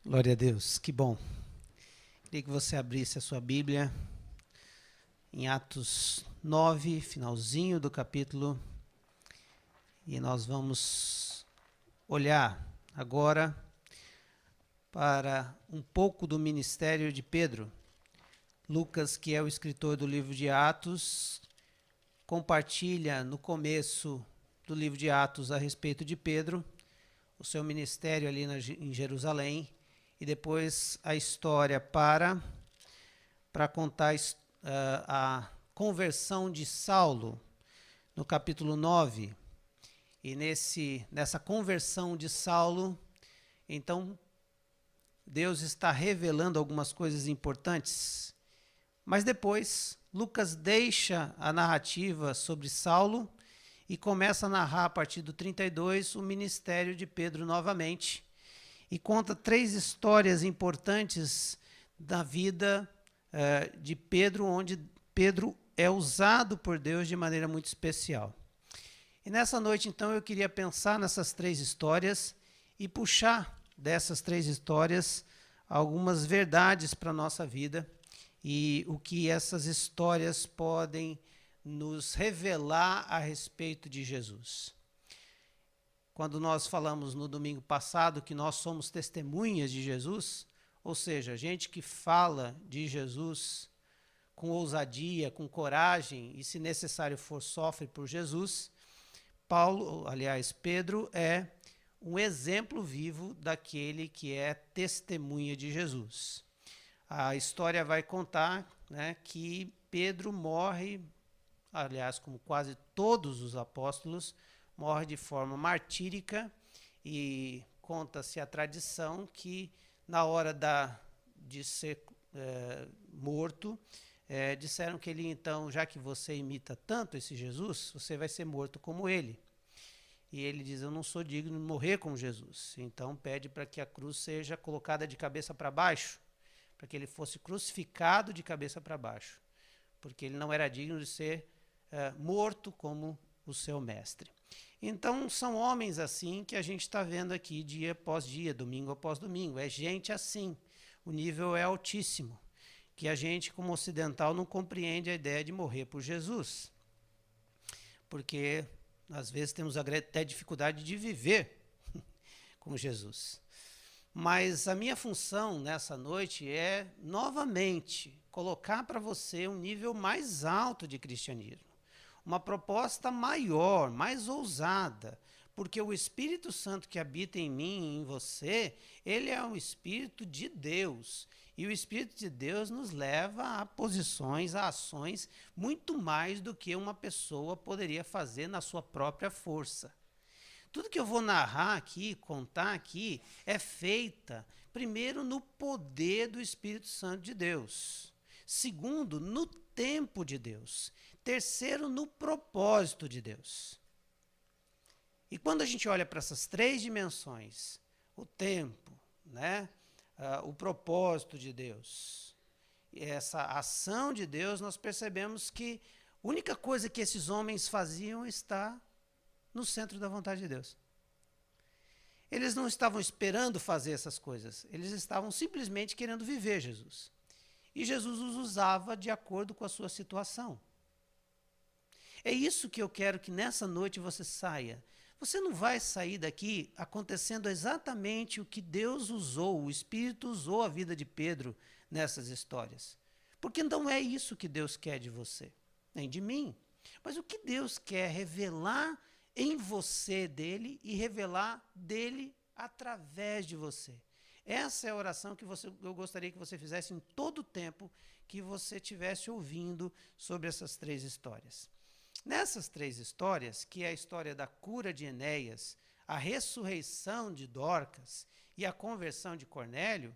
Glória a Deus, que bom. Queria que você abrisse a sua Bíblia em Atos 9, finalzinho do capítulo, e nós vamos olhar agora para um pouco do ministério de Pedro. Lucas, que é o escritor do livro de Atos, compartilha no começo do livro de Atos a respeito de Pedro, o seu ministério ali em Jerusalém, e depois a história para contar a conversão de Saulo, no capítulo 9. E nessa conversão de Saulo, então, Deus está revelando algumas coisas importantes. Mas depois, Lucas deixa a narrativa sobre Saulo e começa a narrar, a partir do 32, o ministério de Pedro novamente. E conta 3 histórias importantes da vida de Pedro, onde Pedro é usado por Deus de maneira muito especial. E nessa noite, então, eu queria pensar nessas 3 histórias e puxar dessas 3 histórias algumas verdades para a nossa vida e o que essas histórias podem nos revelar a respeito de Jesus. Quando nós falamos no domingo passado que nós somos testemunhas de Jesus, ou seja, gente que fala de Jesus com ousadia, com coragem e, se necessário for, sofre por Jesus, Pedro é um exemplo vivo daquele que é testemunha de Jesus. A história vai contar, né, que Pedro morre, aliás, como quase todos os apóstolos, morre de forma martírica, e conta-se a tradição que na hora de ser morto, disseram que ele, então, já que você imita tanto esse Jesus, você vai ser morto como ele. E ele diz, eu não sou digno de morrer como Jesus. Então pede para que a cruz seja colocada de cabeça para baixo, para que ele fosse crucificado de cabeça para baixo, porque ele não era digno de ser morto como o seu mestre. Então, são homens assim que a gente está vendo aqui dia após dia, domingo após domingo. É gente assim, o nível é altíssimo, que a gente, como ocidental, não compreende a ideia de morrer por Jesus. Porque, às vezes, temos até dificuldade de viver com Jesus. Mas a minha função nessa noite é, novamente, colocar para você um nível mais alto de cristianismo. Uma proposta maior, mais ousada, porque o Espírito Santo que habita em mim e em você, ele é um Espírito de Deus. E o Espírito de Deus nos leva a posições, a ações, muito mais do que uma pessoa poderia fazer na sua própria força. Tudo que eu vou narrar aqui, contar aqui, é feita, primeiro, no poder do Espírito Santo de Deus. Segundo, no tempo de Deus. Terceiro, no propósito de Deus. E quando a gente olha para essas 3 dimensões, o tempo, né, o propósito de Deus, e essa ação de Deus, nós percebemos que a única coisa que esses homens faziam está no centro da vontade de Deus. Eles não estavam esperando fazer essas coisas, eles estavam simplesmente querendo viver Jesus. E Jesus os usava de acordo com a sua situação. É isso que eu quero que nessa noite você saia. Você não vai sair daqui acontecendo exatamente o que Deus usou, o Espírito usou a vida de Pedro nessas histórias. Porque não é isso que Deus quer de você, nem de mim. Mas o que Deus quer revelar em você dele e revelar dele através de você. Essa é a oração que eu gostaria que você fizesse em todo o tempo que você estivesse ouvindo sobre essas 3 histórias. Nessas 3 histórias, que é a história da cura de Enéas, a ressurreição de Dorcas e a conversão de Cornélio,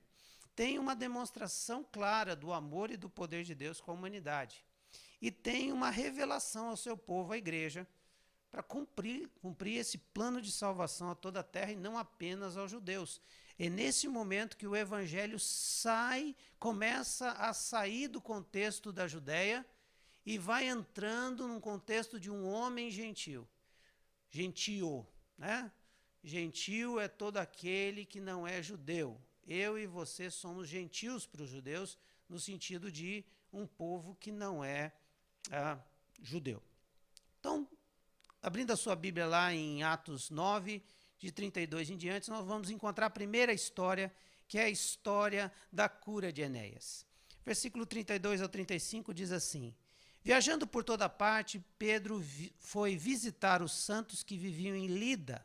tem uma demonstração clara do amor e do poder de Deus com a humanidade. E tem uma revelação ao seu povo, a igreja, para cumprir esse plano de salvação a toda a terra e não apenas aos judeus. É nesse momento que o evangelho começa a sair do contexto da Judéia e vai entrando num contexto de um homem gentil. Gentio, né? Gentil é todo aquele que não é judeu. Eu e você somos gentios para os judeus, no sentido de um povo que não é judeu. Então, abrindo a sua Bíblia lá em Atos 9, de 32 em diante, nós vamos encontrar a primeira história, que é a história da cura de Enéas. Versículo 32 ao 35 diz assim: Viajando por toda parte, Pedro foi visitar os santos que viviam em Lida.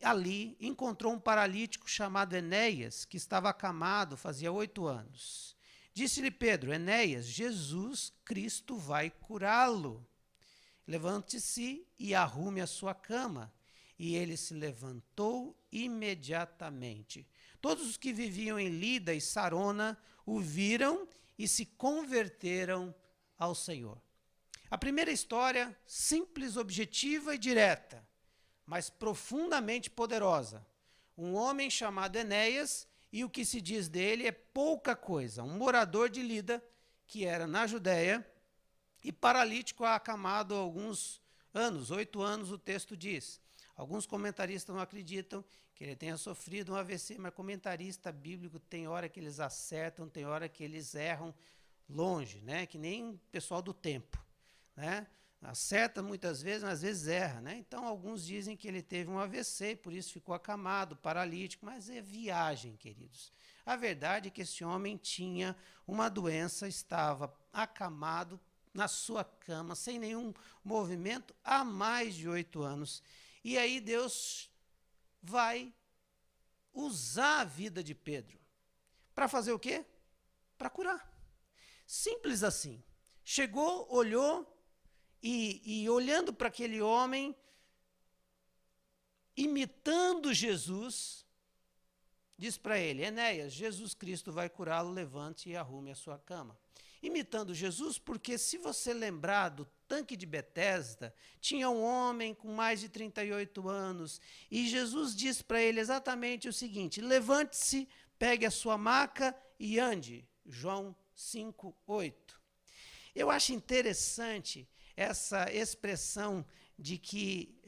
Ali encontrou um paralítico chamado Enéas, que estava acamado fazia 8 anos. Disse-lhe Pedro: Enéas, Jesus Cristo vai curá-lo. Levante-se e arrume a sua cama. E ele se levantou imediatamente. Todos os que viviam em Lida e Sarona o viram e se converteram ao Senhor. A primeira história, simples, objetiva e direta, mas profundamente poderosa. Um homem chamado Enéas, e o que se diz dele é pouca coisa. Um morador de Lida, que era na Judéia, e paralítico acamado há alguns anos, 8 anos o texto diz. Alguns comentaristas não acreditam que ele tenha sofrido um AVC, mas comentarista bíblico tem hora que eles acertam, tem hora que eles erram longe, né? Que nem o pessoal do tempo, né? Acerta muitas vezes, mas às vezes erra, né? Então alguns dizem que ele teve um AVC, por isso ficou acamado, paralítico, mas é viagem, queridos. A verdade é que esse homem tinha uma doença, estava acamado na sua cama, sem nenhum movimento, há mais de 8 anos. E aí Deus vai usar a vida de Pedro para fazer o quê? Para curar. Simples assim. Chegou, olhou e olhando para aquele homem, imitando Jesus, diz para ele: Enéas, Jesus Cristo vai curá-lo, levante e arrume a sua cama. Imitando Jesus, porque se você lembrar do tanque de Betesda, tinha um homem com mais de 38 anos, e Jesus disse para ele exatamente o seguinte: levante-se, pegue a sua maca e ande. João 5:8. Eu acho interessante essa expressão de que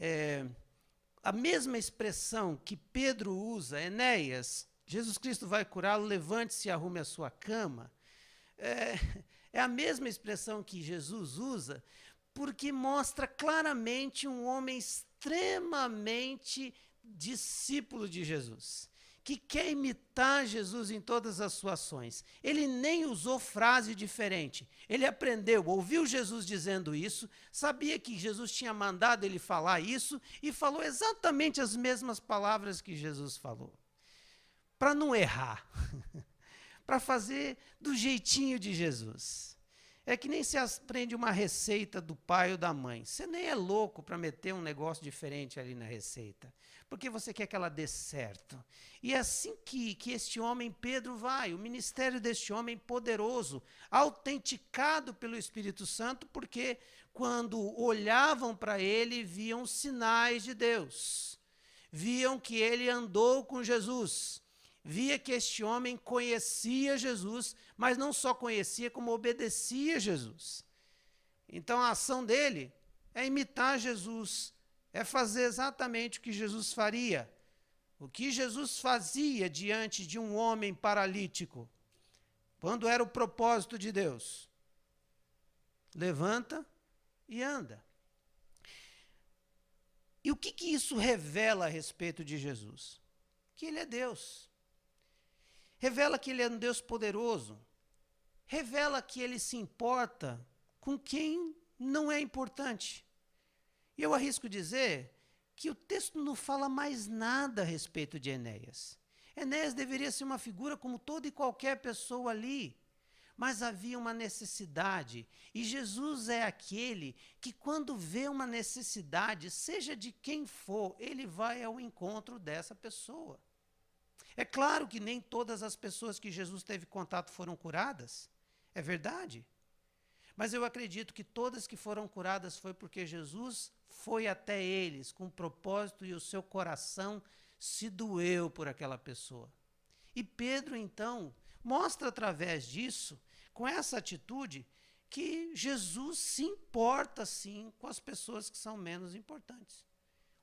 a mesma expressão que Pedro usa, Enéas, Jesus Cristo vai curá-lo, levante-se e arrume a sua cama, é a mesma expressão que Jesus usa, porque mostra claramente um homem extremamente discípulo de Jesus, que quer imitar Jesus em todas as suas ações. Ele nem usou frase diferente. Ele aprendeu, ouviu Jesus dizendo isso, sabia que Jesus tinha mandado ele falar isso e falou exatamente as mesmas palavras que Jesus falou. Para não errar. Para fazer do jeitinho de Jesus. É que nem se aprende uma receita do pai ou da mãe. Você nem é louco para meter um negócio diferente ali na receita, porque você quer que ela dê certo. E é assim que este homem Pedro vai, o ministério deste homem poderoso, autenticado pelo Espírito Santo, porque quando olhavam para ele, viam sinais de Deus. Viam que ele andou com Jesus. Via que este homem conhecia Jesus, mas não só conhecia, como obedecia Jesus. Então a ação dele é imitar Jesus, é fazer exatamente o que Jesus faria. O que Jesus fazia diante de um homem paralítico, quando era o propósito de Deus. Levanta e anda. E o que isso revela a respeito de Jesus? Que ele é Deus. Revela que ele é um Deus poderoso. Revela que ele se importa com quem não é importante. E eu arrisco dizer que o texto não fala mais nada a respeito de Enéas. Enéas deveria ser uma figura como toda e qualquer pessoa ali. Mas havia uma necessidade. E Jesus é aquele que, quando vê uma necessidade, seja de quem for, ele vai ao encontro dessa pessoa. É claro que nem todas as pessoas que Jesus teve contato foram curadas, é verdade. Mas eu acredito que todas que foram curadas foi porque Jesus foi até eles com propósito e o seu coração se doeu por aquela pessoa. E Pedro, então, mostra através disso, com essa atitude, que Jesus se importa, sim, com as pessoas que são menos importantes.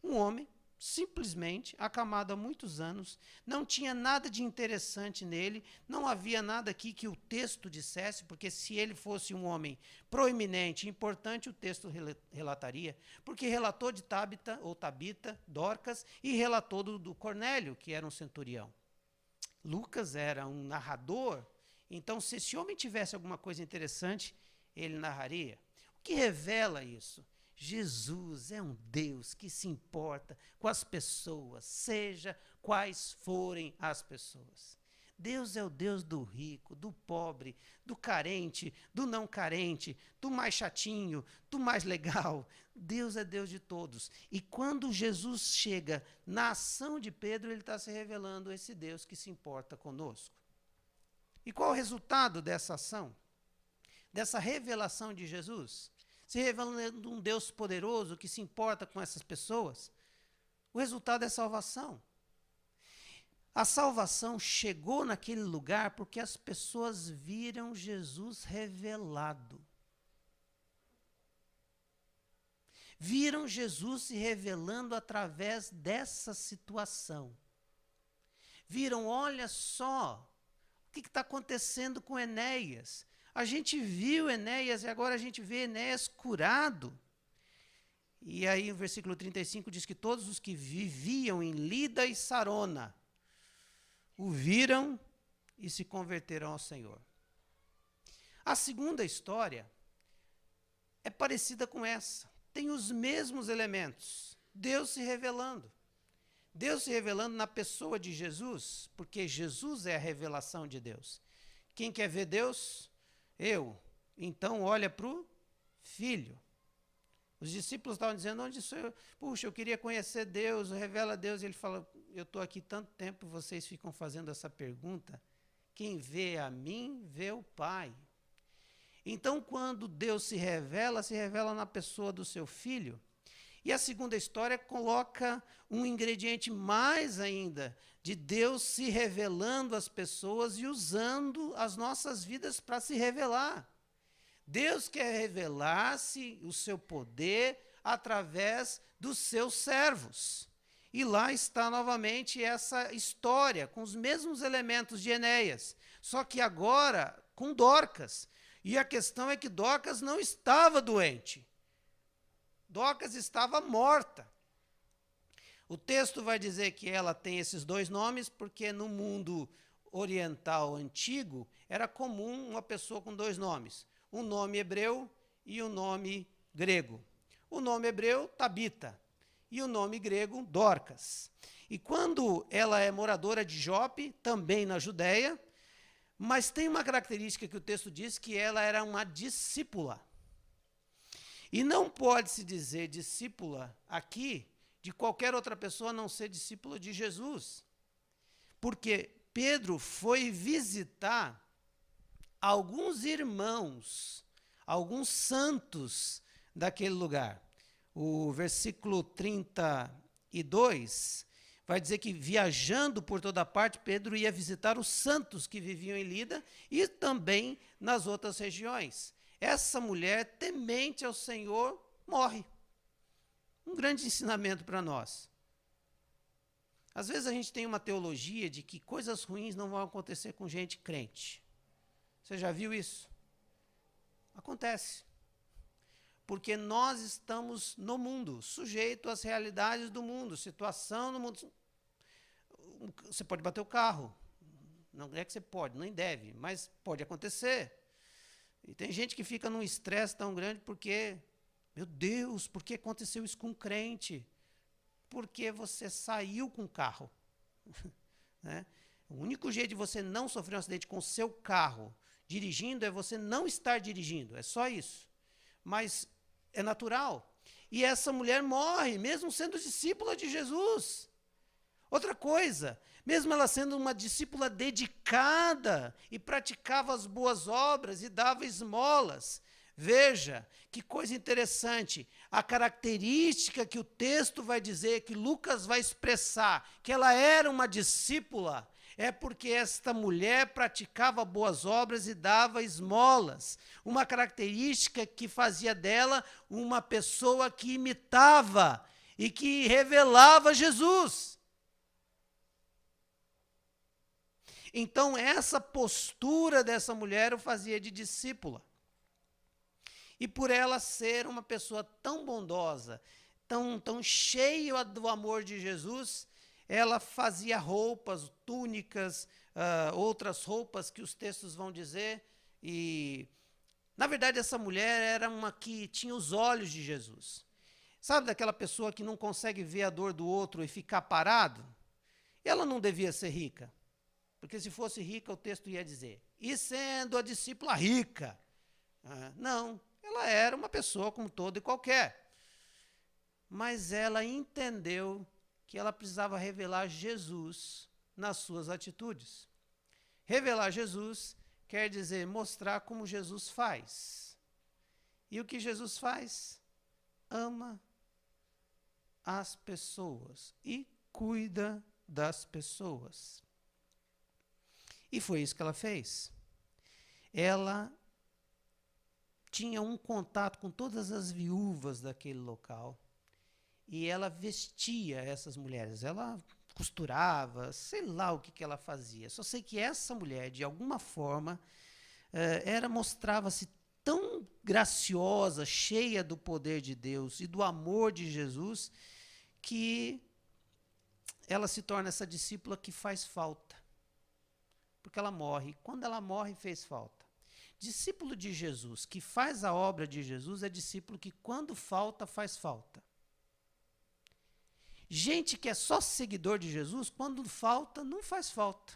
Um homem simplesmente acamado há muitos anos, não tinha nada de interessante nele, não havia nada aqui que o texto dissesse, porque se ele fosse um homem proeminente, importante, o texto relataria, porque relatou de Tabita, Dorcas, e relatou do Cornélio, que era um centurião. Lucas era um narrador, então se esse homem tivesse alguma coisa interessante, ele narraria. O que revela isso? Jesus é um Deus que se importa com as pessoas, seja quais forem as pessoas. Deus é o Deus do rico, do pobre, do carente, do não carente, do mais chatinho, do mais legal. Deus é Deus de todos. E quando Jesus chega na ação de Pedro, ele está se revelando esse Deus que se importa conosco. E qual o resultado dessa ação? Dessa revelação de Jesus? Se revelando um Deus poderoso que se importa com essas pessoas, o resultado é salvação. A salvação chegou naquele lugar porque as pessoas viram Jesus revelado. Viram Jesus se revelando através dessa situação. Viram, olha só, o que está acontecendo com Enéas? A gente viu Enéas e agora a gente vê Enéas curado. E aí o versículo 35 diz que todos os que viviam em Lida e Sarona o viram e se converteram ao Senhor. A segunda história é parecida com essa. Tem os mesmos elementos. Deus se revelando. Deus se revelando na pessoa de Jesus, porque Jesus é a revelação de Deus. Quem quer ver Deus? Eu. Então olha para o Filho. Os discípulos estavam dizendo, onde sou eu? Puxa, eu queria conhecer Deus, revela Deus. E ele fala, eu estou aqui tanto tempo e vocês ficam fazendo essa pergunta. Quem vê a mim, vê o Pai. Então, quando Deus se revela na pessoa do seu Filho. E a segunda história coloca um ingrediente mais ainda, de Deus se revelando às pessoas e usando as nossas vidas para se revelar. Deus quer revelar-se o seu poder através dos seus servos. E lá está novamente essa história, com os mesmos elementos de Enéas, só que agora com Dorcas. E a questão é que Dorcas não estava doente. Dorcas estava morta. O texto vai dizer que ela tem esses dois nomes, porque no mundo oriental antigo era comum uma pessoa com dois nomes. Um nome hebreu e um nome grego. O nome hebreu, Tabita, e o nome grego, Dorcas. E quando ela é moradora de Jope, também na Judéia, mas tem uma característica que o texto diz, que ela era uma discípula. E não pode-se dizer discípula aqui de qualquer outra pessoa a não ser discípula de Jesus. Porque Pedro foi visitar alguns irmãos, alguns santos daquele lugar. O versículo 32 vai dizer que, viajando por toda parte, Pedro ia visitar os santos que viviam em Lida e também nas outras regiões. Essa mulher, temente ao Senhor, morre. Um grande ensinamento para nós. Às vezes a gente tem uma teologia de que coisas ruins não vão acontecer com gente crente. Você já viu isso? Acontece. Porque nós estamos no mundo, sujeito às realidades do mundo, situação no mundo. Você pode bater o carro. Não é que você pode, nem deve, mas pode acontecer. E tem gente que fica num estresse tão grande porque, meu Deus, por que aconteceu isso com um crente? Porque você saiu com o carro. Né? O único jeito de você não sofrer um acidente com o seu carro dirigindo é você não estar dirigindo, é só isso. Mas é natural. E essa mulher morre, mesmo sendo discípula de Jesus. Outra coisa, mesmo ela sendo uma discípula dedicada e praticava as boas obras e dava esmolas. Veja, que coisa interessante, a característica que o texto vai dizer, que Lucas vai expressar, que ela era uma discípula, é porque esta mulher praticava boas obras e dava esmolas. Uma característica que fazia dela uma pessoa que imitava e que revelava Jesus. Então, essa postura dessa mulher o fazia de discípula. E por ela ser uma pessoa tão bondosa, tão cheia do amor de Jesus, ela fazia roupas, túnicas, outras roupas que os textos vão dizer. E, na verdade, essa mulher era uma que tinha os olhos de Jesus. Sabe daquela pessoa que não consegue ver a dor do outro e ficar parado? Ela não devia ser rica. Porque se fosse rica, o texto ia dizer, e sendo a discípula rica. Não, ela era uma pessoa como todo e qualquer. Mas ela entendeu que ela precisava revelar Jesus nas suas atitudes. Revelar Jesus quer dizer mostrar como Jesus faz. E o que Jesus faz? Ama as pessoas e cuida das pessoas. E foi isso que ela fez. Ela tinha um contato com todas as viúvas daquele local e ela vestia essas mulheres. Ela costurava, sei lá o que ela fazia. Só sei que essa mulher, de alguma forma, mostrava-se tão graciosa, cheia do poder de Deus e do amor de Jesus, que ela se torna essa discípula que faz falta. Porque ela morre. Quando ela morre, fez falta. Discípulo de Jesus, que faz a obra de Jesus, é discípulo que quando falta, faz falta. Gente que é só seguidor de Jesus, quando falta, não faz falta.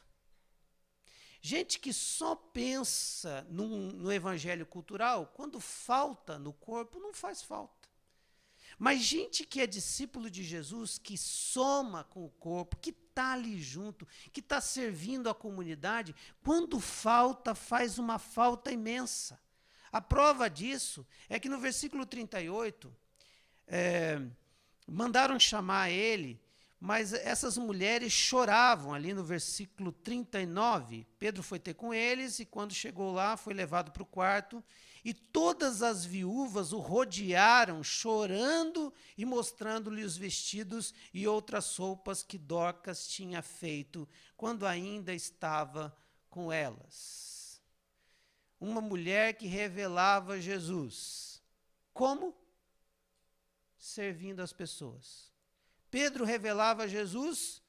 Gente que só pensa no evangelho cultural, quando falta no corpo, não faz falta. Mas gente que é discípulo de Jesus, que soma com o corpo, que está ali junto, que está servindo a comunidade, quando falta, faz uma falta imensa. A prova disso é que no versículo 38, mandaram chamar ele, mas essas mulheres choravam ali no versículo 39. Pedro foi ter com eles e quando chegou lá foi levado para o quarto e todas as viúvas o rodearam, chorando e mostrando-lhe os vestidos e outras roupas que Dorcas tinha feito quando ainda estava com elas. Uma mulher que revelava Jesus. Como? Servindo as pessoas. Pedro revelava Jesus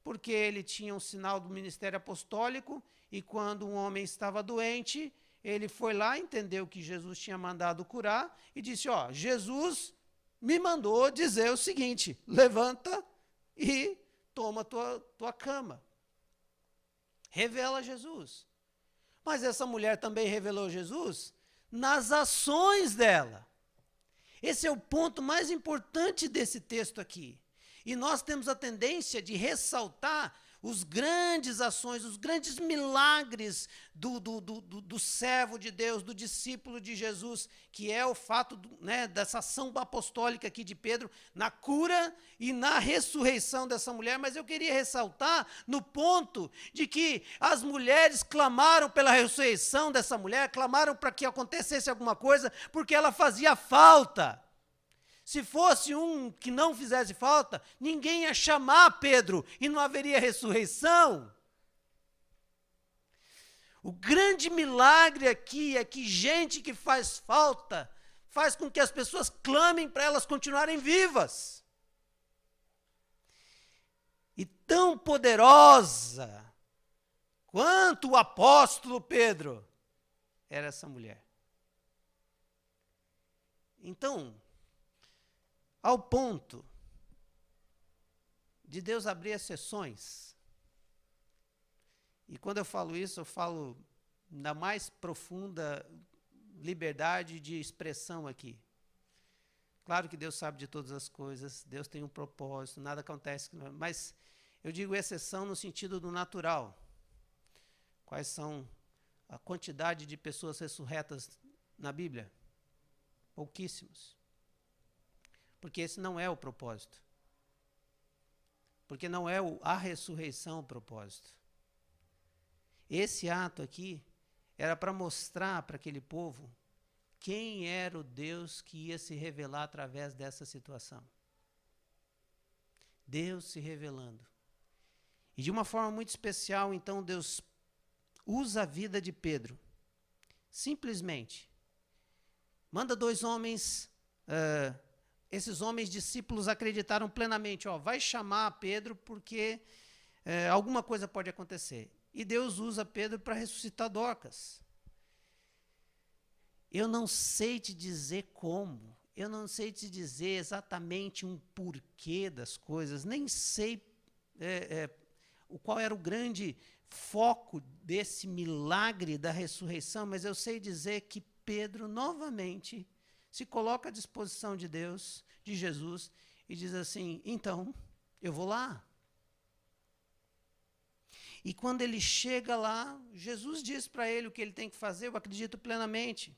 porque ele tinha um sinal do ministério apostólico e quando um homem estava doente, ele foi lá, entendeu que Jesus tinha mandado curar e disse, Jesus me mandou dizer o seguinte, levanta e toma tua cama. Revela Jesus. Mas essa mulher também revelou Jesus nas ações dela. Esse é o ponto mais importante desse texto aqui. E nós temos a tendência de ressaltar os grandes ações, os grandes milagres do servo de Deus, do discípulo de Jesus, que é o fato dessa ação apostólica aqui de Pedro, na cura e na ressurreição dessa mulher. Mas eu queria ressaltar no ponto de que as mulheres clamaram pela ressurreição dessa mulher, clamaram para que acontecesse alguma coisa, porque ela fazia falta. Se fosse um que não fizesse falta, ninguém ia chamar Pedro e não haveria ressurreição. O grande milagre aqui é que gente que faz falta faz com que as pessoas clamem para elas continuarem vivas. E tão poderosa quanto o apóstolo Pedro era essa mulher. Então, ao ponto de Deus abrir exceções. E quando eu falo isso, eu falo na mais profunda liberdade de expressão aqui. Claro que Deus sabe de todas as coisas, Deus tem um propósito, nada acontece, mas eu digo exceção no sentido do natural. Quais são a quantidade de pessoas ressurretas na Bíblia? Pouquíssimos. Porque esse não é o propósito. Porque não é a ressurreição o propósito. Esse ato aqui era para mostrar para aquele povo quem era o Deus que ia se revelar através dessa situação. Deus se revelando. E de uma forma muito especial, então, Deus usa a vida de Pedro. Simplesmente. Manda 2 homens, esses homens discípulos acreditaram plenamente, vai chamar Pedro porque alguma coisa pode acontecer. E Deus usa Pedro para ressuscitar Dorcas. Eu não sei te dizer como, eu não sei te dizer exatamente um porquê das coisas, nem sei qual era o grande foco desse milagre da ressurreição, mas eu sei dizer que Pedro novamente se coloca à disposição de Deus, de Jesus, e diz assim, então, eu vou lá. E quando ele chega lá, Jesus diz para ele o que ele tem que fazer, eu acredito plenamente.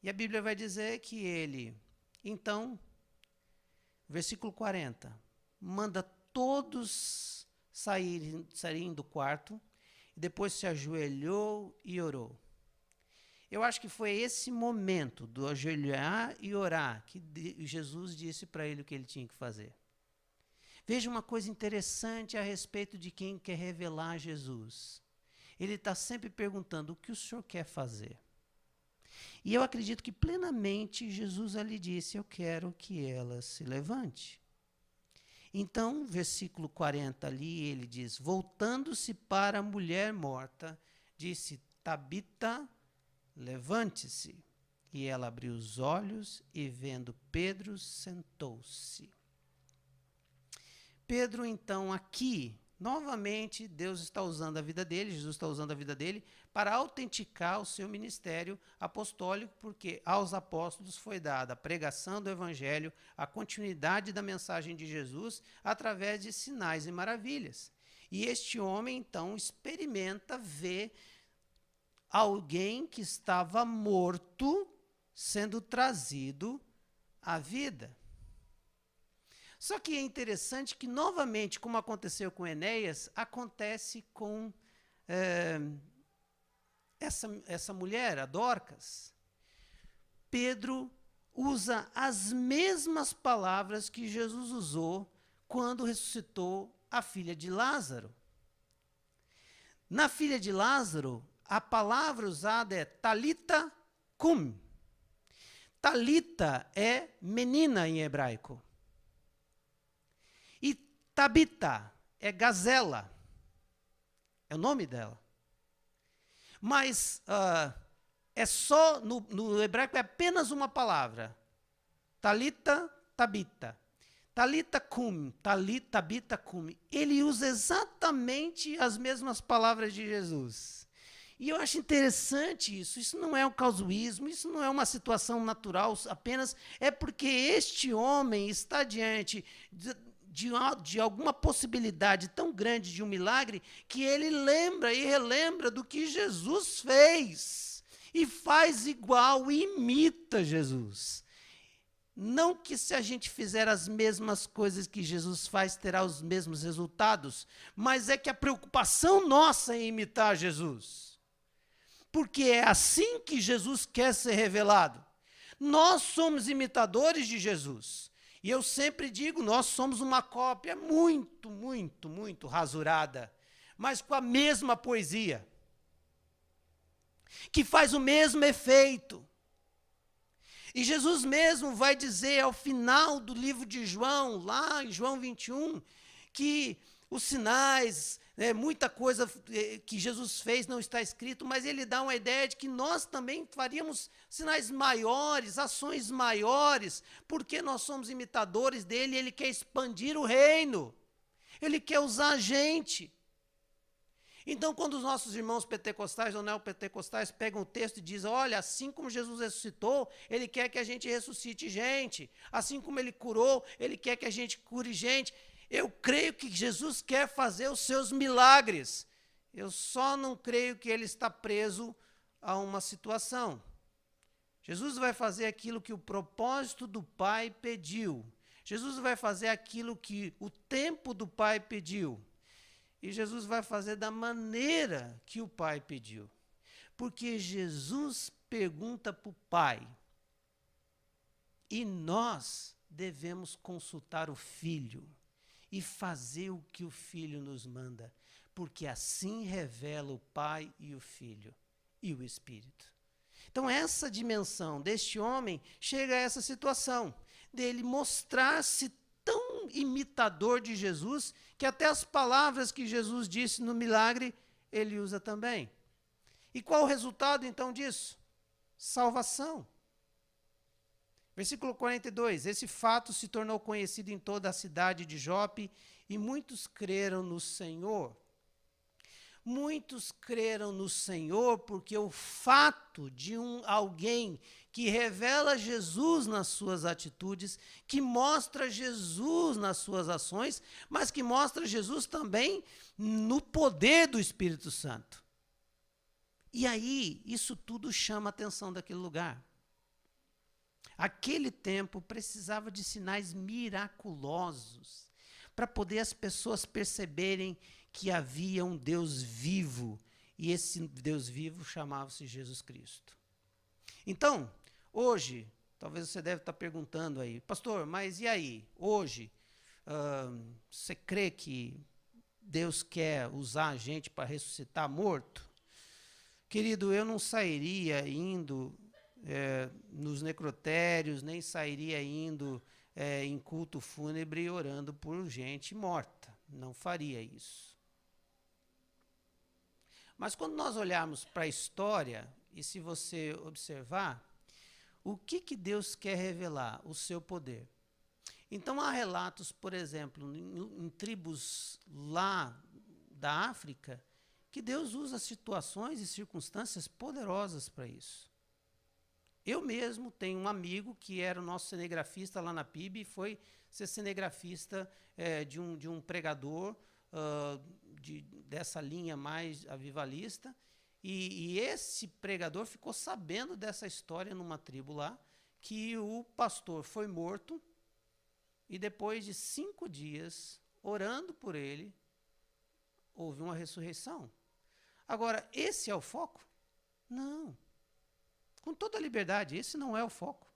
E a Bíblia vai dizer que ele, então, versículo 40, manda todos saírem do quarto, e depois se ajoelhou e orou. Eu acho que foi esse momento do ajoelhar e orar que Jesus disse para ele o que ele tinha que fazer. Veja uma coisa interessante a respeito de quem quer revelar Jesus. Ele está sempre perguntando o que o senhor quer fazer. E eu acredito que plenamente Jesus ali disse, eu quero que ela se levante. Então, versículo 40 ali, ele diz, voltando-se para a mulher morta, disse, Tabita, levante-se. E ela abriu os olhos e, vendo Pedro, sentou-se. Pedro, então, aqui, novamente, Deus está usando a vida dele, Jesus está usando a vida dele, para autenticar o seu ministério apostólico, porque aos apóstolos foi dada a pregação do evangelho, a continuidade da mensagem de Jesus, através de sinais e maravilhas. E este homem, então, experimenta ver alguém que estava morto sendo trazido à vida. Só que é interessante que, novamente, como aconteceu com Enéas, acontece com essa mulher, a Dorcas. Pedro usa as mesmas palavras que Jesus usou quando ressuscitou a filha de Lázaro. Na filha de Lázaro, a palavra usada é Talita cum. Talita é menina em hebraico. E Tabita é gazela. É o nome dela. Mas é só, no hebraico é apenas uma palavra. Talita, Tabita. Talita cum, Tabita cum. Ele usa exatamente as mesmas palavras de Jesus. E eu acho interessante isso. Isso não é um casuísmo, isso não é uma situação natural, apenas é porque este homem está diante de alguma possibilidade tão grande de um milagre que ele lembra e relembra do que Jesus fez. E faz igual, imita Jesus. Não que se a gente fizer as mesmas coisas que Jesus faz, terá os mesmos resultados, mas é que a preocupação nossa é imitar Jesus. Porque é assim que Jesus quer ser revelado. Nós somos imitadores de Jesus. E eu sempre digo, nós somos uma cópia muito, muito, muito rasurada, mas com a mesma poesia, que faz o mesmo efeito. E Jesus mesmo vai dizer ao final do livro de João, lá em João 21, que os sinais, muita coisa que Jesus fez não está escrito, mas ele dá uma ideia de que nós também faríamos sinais maiores, ações maiores, porque nós somos imitadores dele e ele quer expandir o reino. Ele quer usar a gente. Então, quando os nossos irmãos pentecostais ou neopentecostais pegam o texto e dizem, olha, assim como Jesus ressuscitou, ele quer que a gente ressuscite gente. Assim como ele curou, ele quer que a gente cure gente. Eu creio que Jesus quer fazer os seus milagres. Eu só não creio que ele está preso a uma situação. Jesus vai fazer aquilo que o propósito do Pai pediu. Jesus vai fazer aquilo que o tempo do Pai pediu. E Jesus vai fazer da maneira que o Pai pediu. Porque Jesus pergunta para o Pai. E nós devemos consultar o Filho e fazer o que o Filho nos manda, porque assim revela o Pai e o Filho e o Espírito. Então essa dimensão deste homem chega a essa situação, dele mostrar-se tão imitador de Jesus, que até as palavras que Jesus disse no milagre, ele usa também. E qual o resultado então disso? Salvação. Versículo 42, esse fato se tornou conhecido em toda a cidade de Jope e muitos creram no Senhor. Muitos creram no Senhor porque o fato de alguém que revela Jesus nas suas atitudes, que mostra Jesus nas suas ações, mas que mostra Jesus também no poder do Espírito Santo. E aí, isso tudo chama a atenção daquele lugar. Aquele tempo precisava de sinais miraculosos para poder as pessoas perceberem que havia um Deus vivo, e esse Deus vivo chamava-se Jesus Cristo. Então, hoje, talvez você deve estar perguntando aí, pastor, mas e aí? Hoje, você crê que Deus quer usar a gente para ressuscitar morto? Querido, eu não sairia indo nos necrotérios, nem sairia indo em culto fúnebre orando por gente morta. Não faria isso. Mas quando nós olharmos para a história, e se você observar, o que Deus quer revelar? O seu poder. Então há relatos, por exemplo, em tribos lá da África, que Deus usa situações e circunstâncias poderosas para isso. Eu mesmo tenho um amigo que era o nosso cinegrafista lá na PIB e foi ser cinegrafista de um pregador dessa linha mais avivalista. E esse pregador ficou sabendo dessa história numa tribo lá, que o pastor foi morto e depois de 5 dias, orando por ele, houve uma ressurreição. Agora, esse é o foco? Não. Com toda a liberdade, esse não é o foco.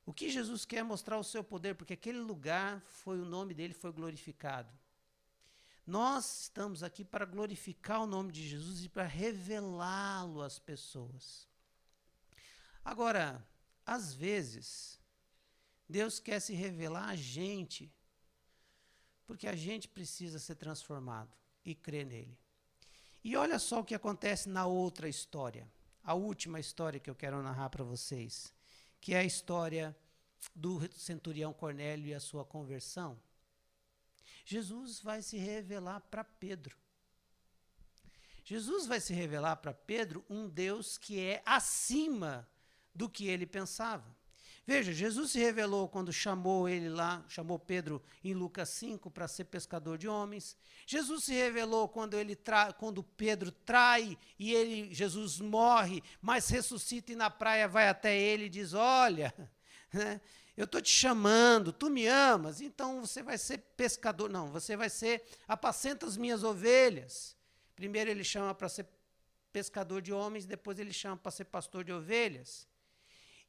O que Jesus quer é mostrar o seu poder, porque aquele lugar o nome dele foi glorificado. Nós estamos aqui para glorificar o nome de Jesus e para revelá-lo às pessoas. Agora, às vezes, Deus quer se revelar a gente, porque a gente precisa ser transformado e crer nele. E olha só o que acontece na outra história. A última história que eu quero narrar para vocês, que é a história do centurião Cornélio e a sua conversão. Jesus vai se revelar para Pedro. Jesus vai se revelar para Pedro um Deus que é acima do que ele pensava. Veja, Jesus se revelou quando chamou Pedro em Lucas 5 para ser pescador de homens. Jesus se revelou quando Pedro trai e Jesus morre, mas ressuscita e na praia vai até ele e diz, olha, né, eu estou te chamando, tu me amas, então você vai ser pescador. Não, você vai ser, apacenta as minhas ovelhas. Primeiro ele chama para ser pescador de homens, depois ele chama para ser pastor de ovelhas.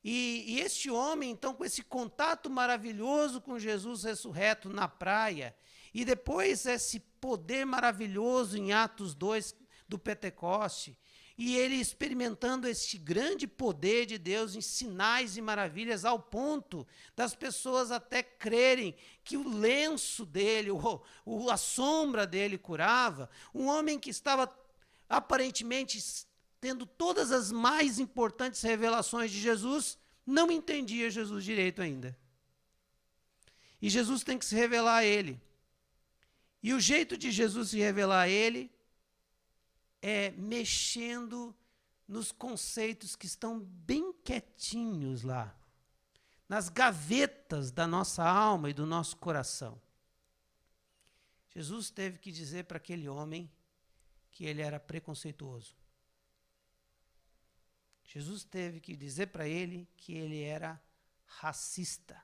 E este homem, então, com esse contato maravilhoso com Jesus ressurreto na praia, e depois esse poder maravilhoso em Atos 2 do Pentecoste, e ele experimentando este grande poder de Deus em sinais e maravilhas, ao ponto das pessoas até crerem que o lenço dele, a sombra dele curava, um homem que estava aparentemente tendo todas as mais importantes revelações de Jesus, não entendia Jesus direito ainda. E Jesus tem que se revelar a ele. E o jeito de Jesus se revelar a ele é mexendo nos conceitos que estão bem quietinhos lá, nas gavetas da nossa alma e do nosso coração. Jesus teve que dizer para aquele homem que ele era preconceituoso. Jesus teve que dizer para ele que ele era racista.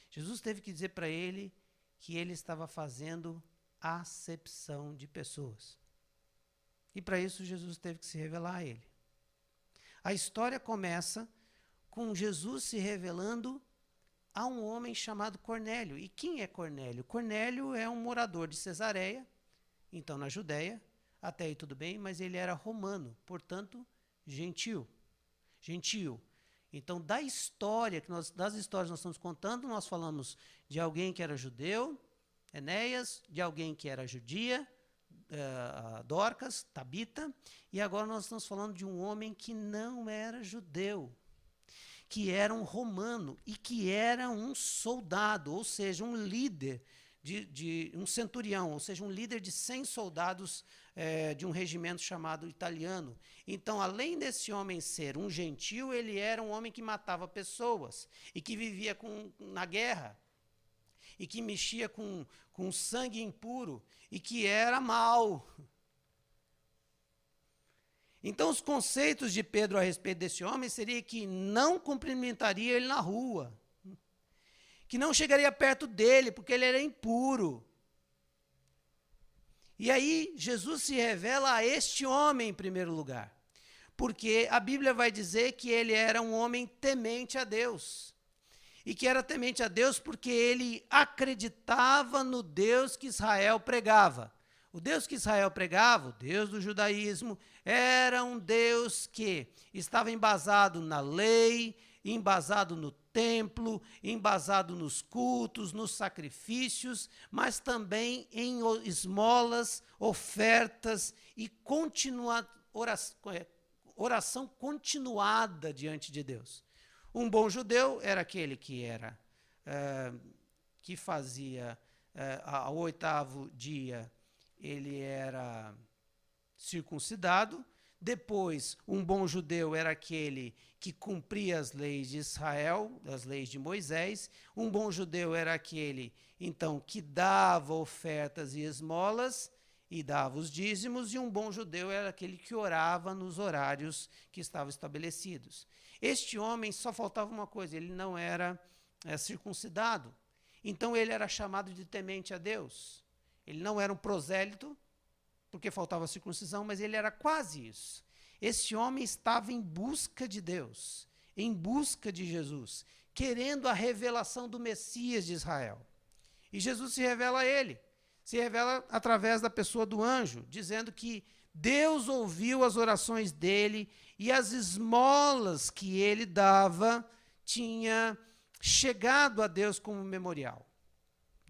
Jesus teve que dizer para ele que ele estava fazendo acepção de pessoas. E para isso Jesus teve que se revelar a ele. A história começa com Jesus se revelando a um homem chamado Cornélio. E quem é Cornélio? Cornélio é um morador de Cesareia, então na Judéia, até aí tudo bem, mas ele era romano, portanto, gentil. Então, das histórias que nós estamos contando, nós falamos de alguém que era judeu, Enéas, de alguém que era judia, Dorcas, Tabita, e agora nós estamos falando de um homem que não era judeu, que era um romano e que era um soldado, ou seja, um líder de um centurião, ou seja, um líder de 100 soldados de um regimento chamado italiano. Então, além desse homem ser um gentil, ele era um homem que matava pessoas e que vivia na guerra e que mexia com sangue impuro e que era mau. Então, os conceitos de Pedro a respeito desse homem seria que não cumprimentaria ele na rua, que não chegaria perto dele, porque ele era impuro. E aí, Jesus se revela a este homem em primeiro lugar, porque a Bíblia vai dizer que ele era um homem temente a Deus, e que era temente a Deus porque ele acreditava no Deus que Israel pregava. O Deus que Israel pregava, o Deus do judaísmo, era um Deus que estava embasado na lei, embasado no templo, embasado nos cultos, nos sacrifícios, mas também em esmolas, ofertas e oração continuada diante de Deus. Um bom judeu era aquele que fazia ao 8º dia, ele era circuncidado. Depois, um bom judeu era aquele que cumpria as leis de Israel, as leis de Moisés. Um bom judeu era aquele, então, que dava ofertas e esmolas e dava os dízimos. E um bom judeu era aquele que orava nos horários que estavam estabelecidos. Este homem só faltava uma coisa, ele não era circuncidado. Então, ele era chamado de temente a Deus. Ele não era um prosélito, porque faltava circuncisão, mas ele era quase isso. Esse homem estava em busca de Deus, em busca de Jesus, querendo a revelação do Messias de Israel. E Jesus se revela a ele, se revela através da pessoa do anjo, dizendo que Deus ouviu as orações dele e as esmolas que ele dava tinha chegado a Deus como memorial.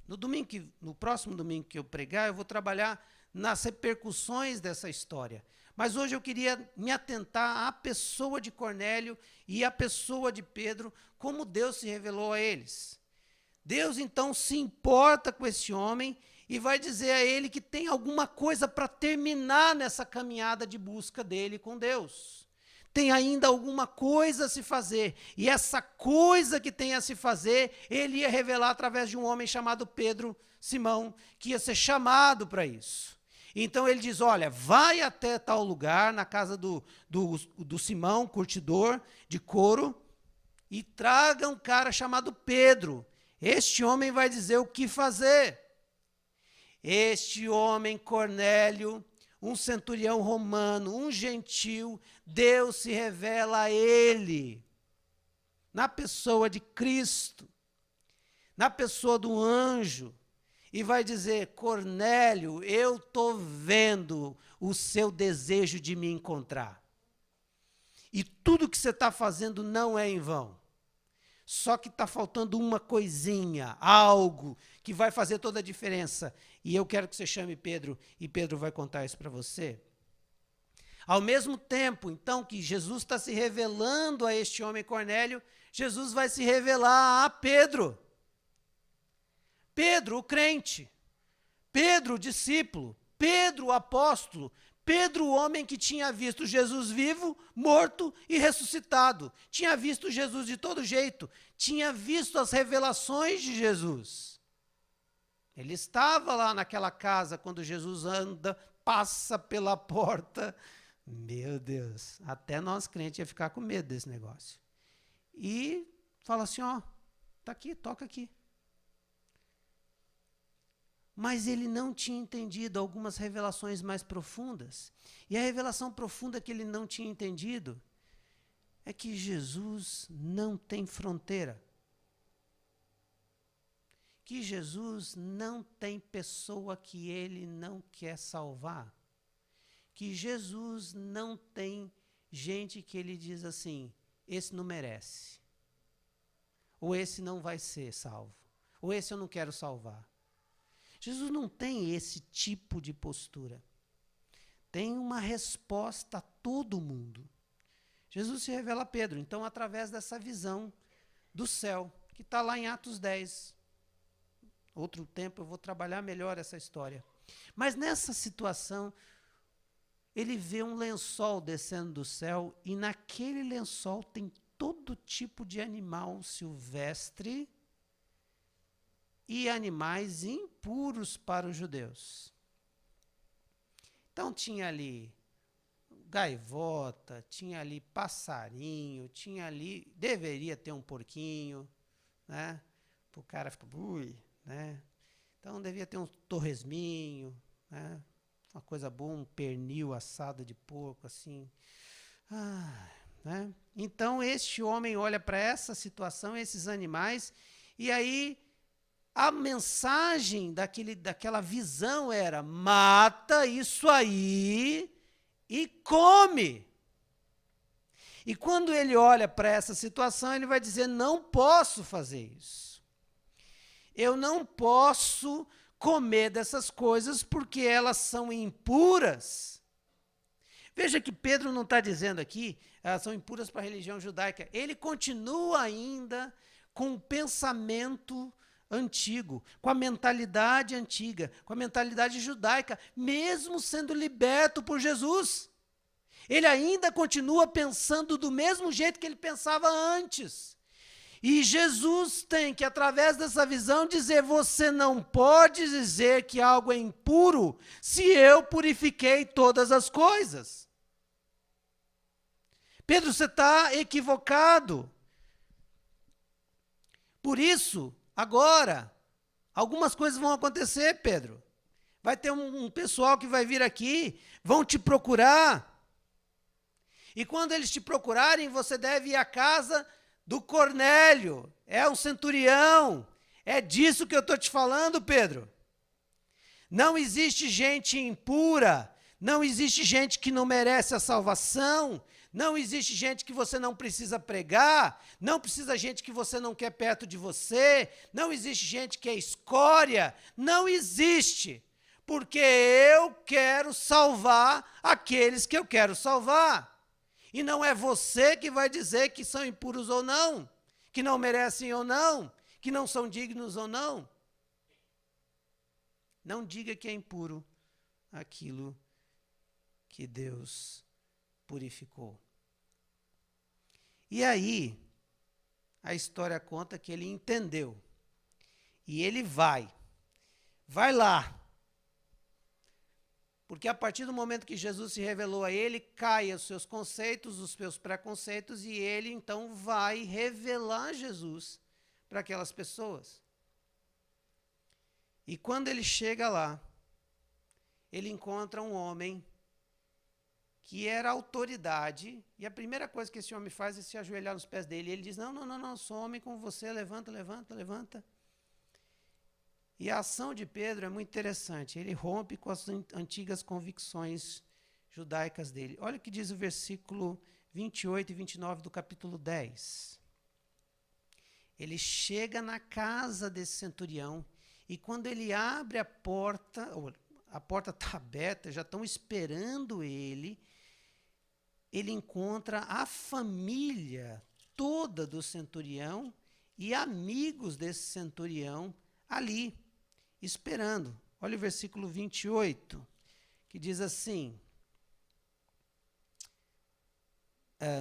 No próximo domingo que eu pregar, eu vou trabalhar nas repercussões dessa história. Mas hoje eu queria me atentar à pessoa de Cornélio e à pessoa de Pedro, como Deus se revelou a eles. Deus, então, se importa com esse homem e vai dizer a ele que tem alguma coisa para terminar nessa caminhada de busca dele com Deus. Tem ainda alguma coisa a se fazer. E essa coisa que tem a se fazer, ele ia revelar através de um homem chamado Pedro, Simão, que ia ser chamado para isso. Então ele diz, olha, vai até tal lugar, na casa do Simão, curtidor de couro, e traga um cara chamado Pedro. Este homem vai dizer o que fazer. Este homem, Cornélio, um centurião romano, um gentil, Deus se revela a ele, na pessoa de Cristo, na pessoa do anjo, e vai dizer, Cornélio, eu estou vendo o seu desejo de me encontrar. E tudo que você está fazendo não é em vão. Só que está faltando uma coisinha, algo que vai fazer toda a diferença. E eu quero que você chame Pedro, e Pedro vai contar isso para você. Ao mesmo tempo, então, que Jesus está se revelando a este homem Cornélio, Jesus vai se revelar a Pedro. Pedro, o crente. Pedro, o discípulo. Pedro, o apóstolo. Pedro, o homem que tinha visto Jesus vivo, morto e ressuscitado. Tinha visto Jesus de todo jeito. Tinha visto as revelações de Jesus. Ele estava lá naquela casa quando Jesus passa pela porta. Meu Deus, até nós crentes ia ficar com medo desse negócio. E fala assim, ó, tá aqui, toca aqui. Mas ele não tinha entendido algumas revelações mais profundas. E a revelação profunda que ele não tinha entendido é que Jesus não tem fronteira. Que Jesus não tem pessoa que ele não quer salvar. Que Jesus não tem gente que ele diz assim, esse não merece. Ou esse não vai ser salvo. Ou esse eu não quero salvar. Jesus não tem esse tipo de postura. Tem uma resposta a todo mundo. Jesus se revela a Pedro, então, através dessa visão do céu, que está lá em Atos 10. Outro tempo eu vou trabalhar melhor essa história. Mas nessa situação, ele vê um lençol descendo do céu e naquele lençol tem todo tipo de animal silvestre e animais impuros para os judeus. Então tinha ali gaivota, tinha ali passarinho, tinha ali, deveria ter um porquinho, né? O cara fica, ui, né? Então devia ter um torresminho, né? Uma coisa boa, um pernil assado de porco, assim. Né? Então este homem olha para essa situação, esses animais, e aí a mensagem daquela visão era, mata isso aí e come. E quando ele olha para essa situação, ele vai dizer, não posso fazer isso. Eu não posso comer dessas coisas porque elas são impuras. Veja que Pedro não está dizendo aqui, elas são impuras para a religião judaica. Ele continua ainda com o pensamento antigo, com a mentalidade antiga, com a mentalidade judaica, mesmo sendo liberto por Jesus. Ele ainda continua pensando do mesmo jeito que ele pensava antes. E Jesus tem que, através dessa visão, dizer, você não pode dizer que algo é impuro se eu purifiquei todas as coisas. Pedro, você está equivocado. Por isso, agora, algumas coisas vão acontecer, Pedro. Vai ter um pessoal que vai vir aqui, vão te procurar. E quando eles te procurarem, você deve ir à casa do Cornélio, é um centurião. É disso que eu estou te falando, Pedro. Não existe gente impura, não existe gente que não merece a salvação, não existe gente que você não precisa pregar, não precisa gente que você não quer perto de você, não existe gente que é escória, não existe. Porque eu quero salvar aqueles que eu quero salvar. E não é você que vai dizer que são impuros ou não, que não merecem ou não, que não são dignos ou não. Não diga que é impuro aquilo que Deus purificou. E aí, a história conta que ele entendeu. E ele vai lá. Porque a partir do momento que Jesus se revelou a ele, caem os seus conceitos, os seus preconceitos, e ele então vai revelar Jesus para aquelas pessoas. E quando ele chega lá, ele encontra um homem que era autoridade, e a primeira coisa que esse homem faz é se ajoelhar nos pés dele. E ele diz, não, sou homem como você, levanta. E a ação de Pedro é muito interessante. Ele rompe com as antigas convicções judaicas dele. Olha o que diz o versículo 28 e 29 do capítulo 10. Ele chega na casa desse centurião e quando ele abre a porta está aberta, já estão esperando ele encontra a família toda do centurião e amigos desse centurião ali, esperando. Olha o versículo 28, que diz assim,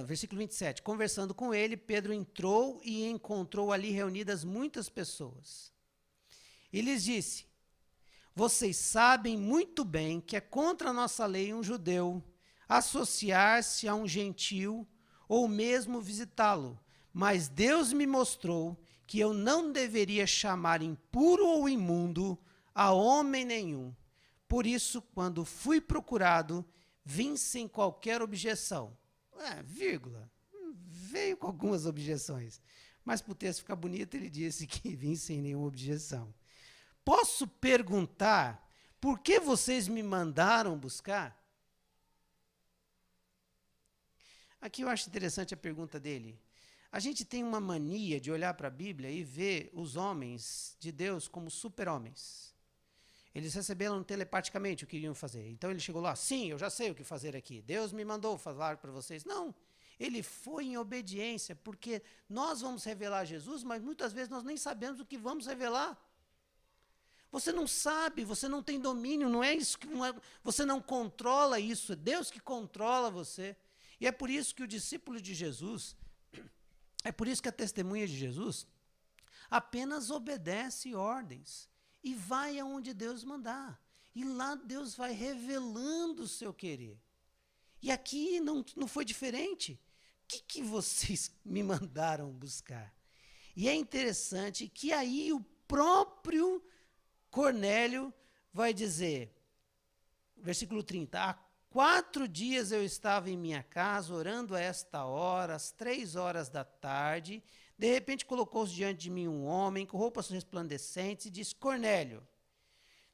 versículo 27, conversando com ele, Pedro entrou e encontrou ali reunidas muitas pessoas. E lhes disse, vocês sabem muito bem que é contra a nossa lei um judeu associar-se a um gentil ou mesmo visitá-lo, mas Deus me mostrou que eu não deveria chamar impuro ou imundo a homem nenhum. Por isso, quando fui procurado, vim sem qualquer objeção. com algumas objeções. Mas para o texto ficar bonito, ele disse que vim sem nenhuma objeção. Posso perguntar por que vocês me mandaram buscar? Aqui eu acho interessante a pergunta dele. A gente tem uma mania de olhar para a Bíblia e ver os homens de Deus como super-homens. Eles receberam telepaticamente o que iriam fazer. Então ele chegou lá, sim, eu já sei o que fazer aqui. Deus me mandou falar para vocês. Não, ele foi em obediência, porque nós vamos revelar Jesus, mas muitas vezes nós nem sabemos o que vamos revelar. Você não sabe, você não tem domínio, não é isso, você não controla isso, é Deus que controla você. E é por isso que o discípulo de Jesus, é por isso que a testemunha de Jesus apenas obedece ordens e vai aonde Deus mandar. E lá Deus vai revelando o seu querer. E aqui não foi diferente. O que vocês me mandaram buscar? E é interessante que aí o próprio Cornélio vai dizer, versículo 30, há 4 dias eu estava em minha casa, orando a esta hora, às 3 horas da tarde. De repente colocou-se diante de mim um homem com roupas resplandecentes e disse, Cornélio,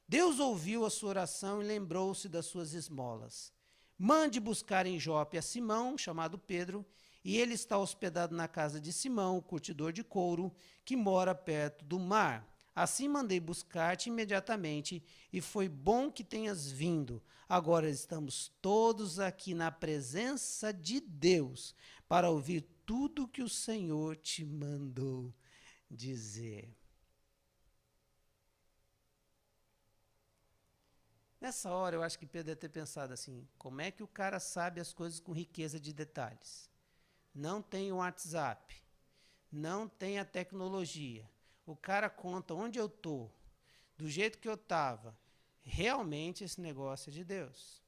Deus ouviu a sua oração e lembrou-se das suas esmolas. Mande buscar em Jope a Simão, chamado Pedro, e ele está hospedado na casa de Simão, o curtidor de couro, que mora perto do mar. Assim mandei buscar-te imediatamente, e foi bom que tenhas vindo. Agora estamos todos aqui na presença de Deus, para ouvir tudo que o Senhor te mandou dizer. Nessa hora, eu acho que Pedro deve ter pensado assim, como é que o cara sabe as coisas com riqueza de detalhes? Não tem o WhatsApp, não tem a tecnologia. O cara conta onde eu estou, do jeito que eu estava. Realmente esse negócio é de Deus.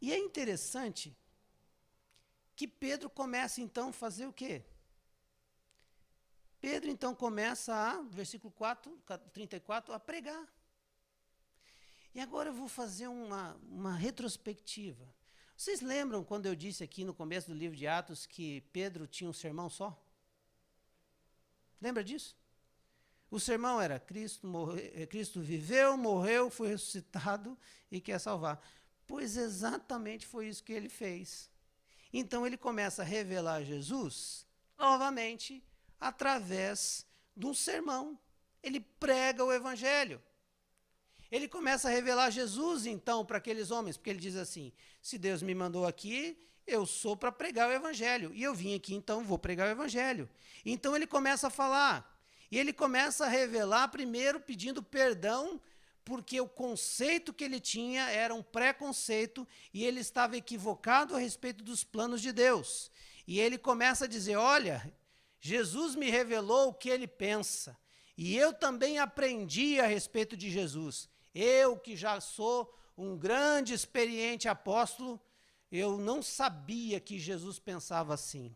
E é interessante que Pedro começa então a fazer o quê? Pedro então começa versículo 34, a pregar. E agora eu vou fazer uma retrospectiva. Vocês lembram quando eu disse aqui no começo do livro de Atos que Pedro tinha um sermão só? Lembra disso? O sermão era Cristo viveu, morreu, foi ressuscitado e quer salvar. Pois exatamente foi isso que ele fez. Então ele começa a revelar Jesus novamente através de um sermão. Ele prega o evangelho. Ele começa a revelar Jesus então para aqueles homens, porque ele diz assim, se Deus me mandou aqui, eu sou para pregar o evangelho. E eu vim aqui, então vou pregar o evangelho. Então ele começa a falar. E ele começa a revelar, primeiro pedindo perdão, porque o conceito que ele tinha era um preconceito e ele estava equivocado a respeito dos planos de Deus. E ele começa a dizer, olha, Jesus me revelou o que ele pensa. E eu também aprendi a respeito de Jesus. Eu, que já sou um grande, experiente apóstolo, eu não sabia que Jesus pensava assim.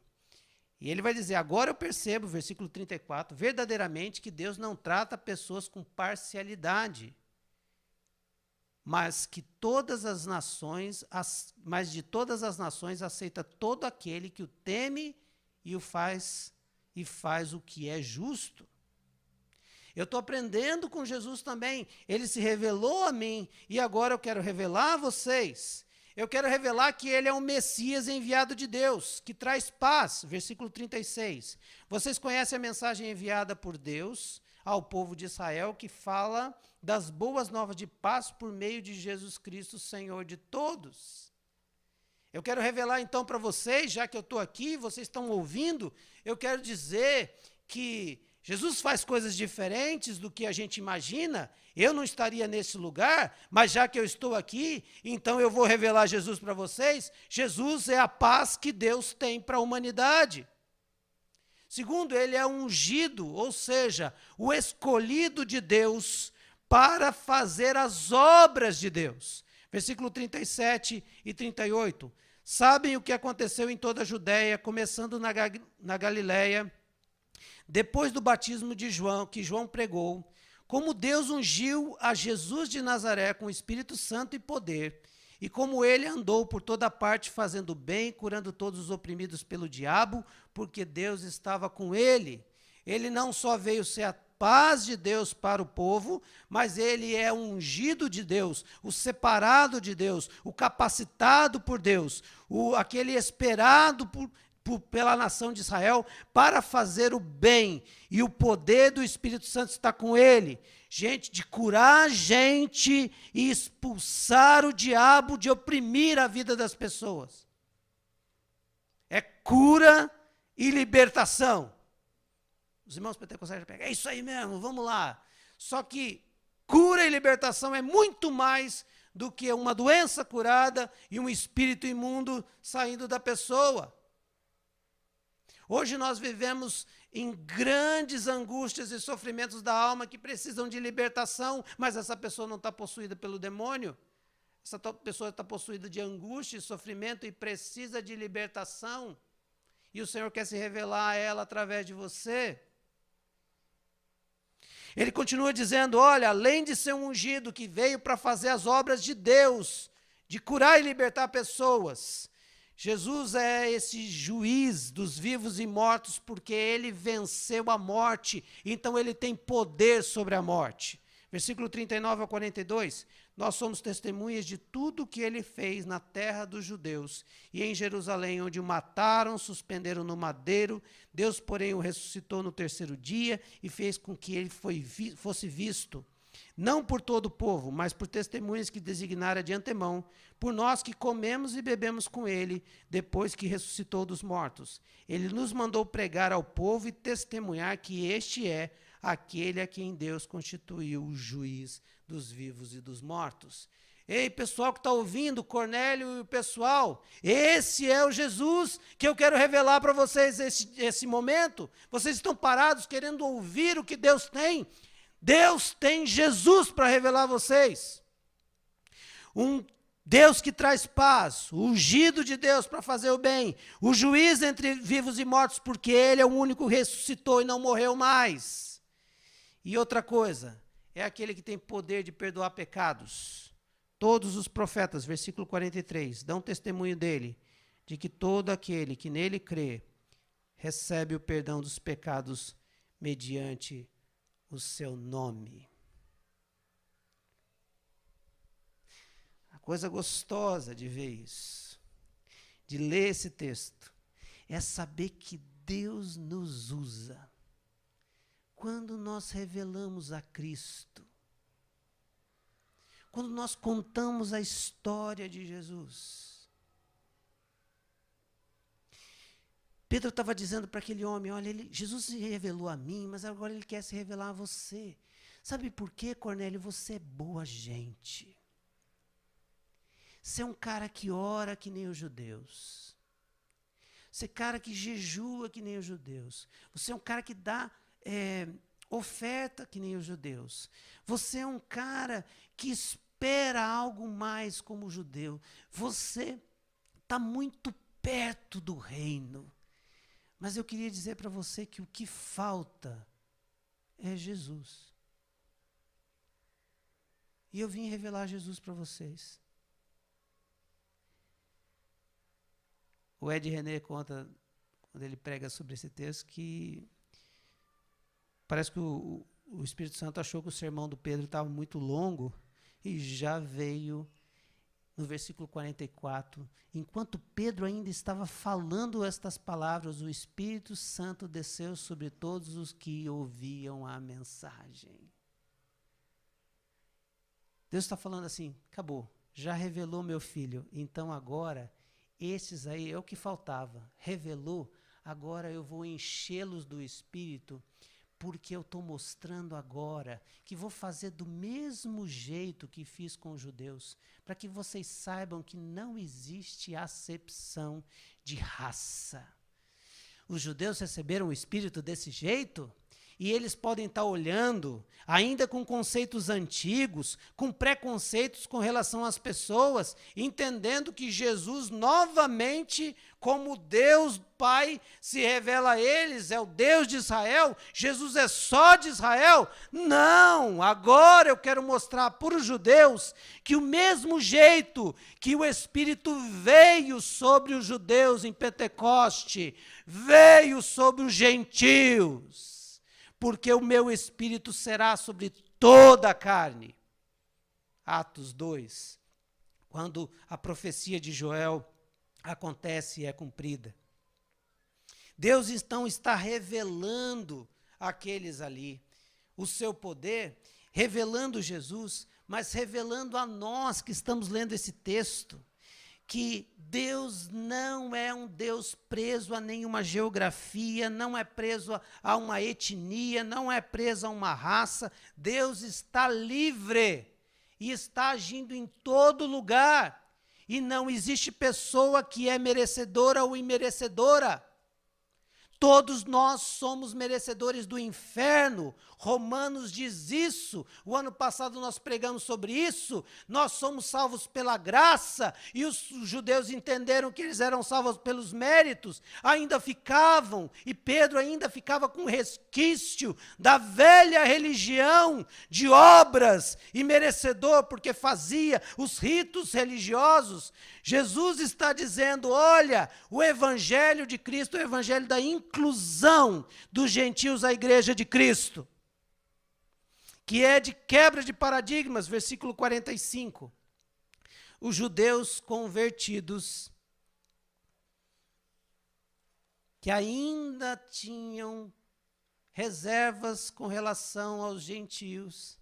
E ele vai dizer, agora eu percebo, versículo 34, verdadeiramente que Deus não trata pessoas com parcialidade, mas que todas as nações, de todas as nações aceita todo aquele que o teme e faz o que é justo. Eu estou aprendendo com Jesus também. Ele se revelou a mim e agora eu quero revelar a vocês. Eu quero revelar que ele é um Messias enviado de Deus, que traz paz. Versículo 36. Vocês conhecem a mensagem enviada por Deus ao povo de Israel, que fala das boas novas de paz por meio de Jesus Cristo, Senhor de todos. Eu quero revelar então para vocês, já que eu estou aqui, vocês estão ouvindo, eu quero dizer que Jesus faz coisas diferentes do que a gente imagina. Eu não estaria nesse lugar, mas já que eu estou aqui, então eu vou revelar Jesus para vocês. Jesus é a paz que Deus tem para a humanidade. Segundo, ele é ungido, ou seja, o escolhido de Deus para fazer as obras de Deus. Versículo 37 e 38. Sabem o que aconteceu em toda a Judéia, começando na Galileia, depois do batismo de João, que João pregou, como Deus ungiu a Jesus de Nazaré com o Espírito Santo e poder, E como ele andou por toda parte fazendo bem, curando todos os oprimidos pelo diabo, porque Deus estava com ele. Ele não só veio ser a paz de Deus para o povo, mas ele é o ungido de Deus, o separado de Deus, o capacitado por Deus, aquele esperado pela nação de Israel para fazer o bem. E o poder do Espírito Santo está com ele. Gente, de curar a gente e expulsar o diabo de oprimir a vida das pessoas. É cura e libertação. Os irmãos pentecostais já pegam, é isso aí mesmo, vamos lá. Só que cura e libertação é muito mais do que uma doença curada e um espírito imundo saindo da pessoa. Hoje nós vivemos em grandes angústias e sofrimentos da alma que precisam de libertação, mas essa pessoa não está possuída pelo demônio. Essa pessoa está possuída de angústia e sofrimento e precisa de libertação. E o Senhor quer se revelar a ela através de você. Ele continua dizendo, olha, além de ser um ungido que veio para fazer as obras de Deus, de curar e libertar pessoas, Jesus é esse juiz dos vivos e mortos porque ele venceu a morte, então ele tem poder sobre a morte. Versículo 39 a 42, nós somos testemunhas de tudo o que ele fez na terra dos judeus e em Jerusalém, onde o mataram, suspenderam no madeiro. Deus, porém, o ressuscitou no terceiro dia e fez com que ele fosse visto, não por todo o povo, mas por testemunhas que designara de antemão, por nós que comemos e bebemos com ele, depois que ressuscitou dos mortos. Ele nos mandou pregar ao povo e testemunhar que este é aquele a quem Deus constituiu o juiz dos vivos e dos mortos. Ei, pessoal que está ouvindo, Cornélio e o pessoal, esse é o Jesus que eu quero revelar para vocês esse momento. Vocês estão parados querendo ouvir o que Deus tem. Deus tem Jesus para revelar a vocês. Um Deus que traz paz, o ungido de Deus para fazer o bem, o juiz entre vivos e mortos, porque ele é o único que ressuscitou e não morreu mais. E outra coisa, é aquele que tem poder de perdoar pecados. Todos os profetas, versículo 43, dão testemunho dele, de que todo aquele que nele crê, recebe o perdão dos pecados mediante o seu nome. A coisa gostosa de ver isso, de ler esse texto, é saber que Deus nos usa quando nós revelamos a Cristo, quando nós contamos a história de Jesus. Pedro estava dizendo para aquele homem, olha, Jesus se revelou a mim, mas agora ele quer se revelar a você. Sabe por quê, Cornélio? Você é boa gente. Você é um cara que ora que nem os judeus. Você é um cara que jejua que nem os judeus. Você é um cara que dá oferta que nem os judeus. Você é um cara que espera algo mais como judeu. Você está muito perto do reino. Mas eu queria dizer para você que o que falta é Jesus. E eu vim revelar Jesus para vocês. O Ed René conta, quando ele prega sobre esse texto, que parece que o Espírito Santo achou que o sermão do Pedro estava muito longo e já veio no versículo 44. Enquanto Pedro ainda estava falando estas palavras, o Espírito Santo desceu sobre todos os que ouviam a mensagem. Deus está falando assim, acabou, já revelou meu filho, então agora, esses aí é o que faltava, revelou, agora eu vou enchê-los do Espírito, porque eu estou mostrando agora que vou fazer do mesmo jeito que fiz com os judeus, para que vocês saibam que não existe acepção de raça. Os judeus receberam o Espírito desse jeito, E eles podem estar olhando, ainda com conceitos antigos, com preconceitos com relação às pessoas, entendendo que Jesus, novamente, como Deus Pai, se revela a eles, é o Deus de Israel, Jesus é só de Israel. Não, agora eu quero mostrar para os judeus que o mesmo jeito que o Espírito veio sobre os judeus em Pentecoste, veio sobre os gentios. Porque o meu Espírito será sobre toda a carne. Atos 2, quando a profecia de Joel acontece e é cumprida. Deus então está revelando àqueles ali o seu poder, revelando Jesus, mas revelando a nós que estamos lendo esse texto, que Deus não é um Deus preso a nenhuma geografia, não é preso a uma etnia, não é preso a uma raça. Deus está livre e está agindo em todo lugar. E não existe pessoa que é merecedora ou imerecedora. Todos nós somos merecedores do inferno. Romanos diz isso. O ano passado nós pregamos sobre isso. Nós somos salvos pela graça. E os judeus entenderam que eles eram salvos pelos méritos. Ainda ficavam, e Pedro ainda ficava com resquício da velha religião de obras e merecedor, porque fazia os ritos religiosos. Jesus está dizendo, olha, o evangelho de Cristo é o evangelho da inclusão dos gentios à igreja de Cristo, que é de quebra de paradigmas, versículo 45. Os judeus convertidos, que ainda tinham reservas com relação aos gentios,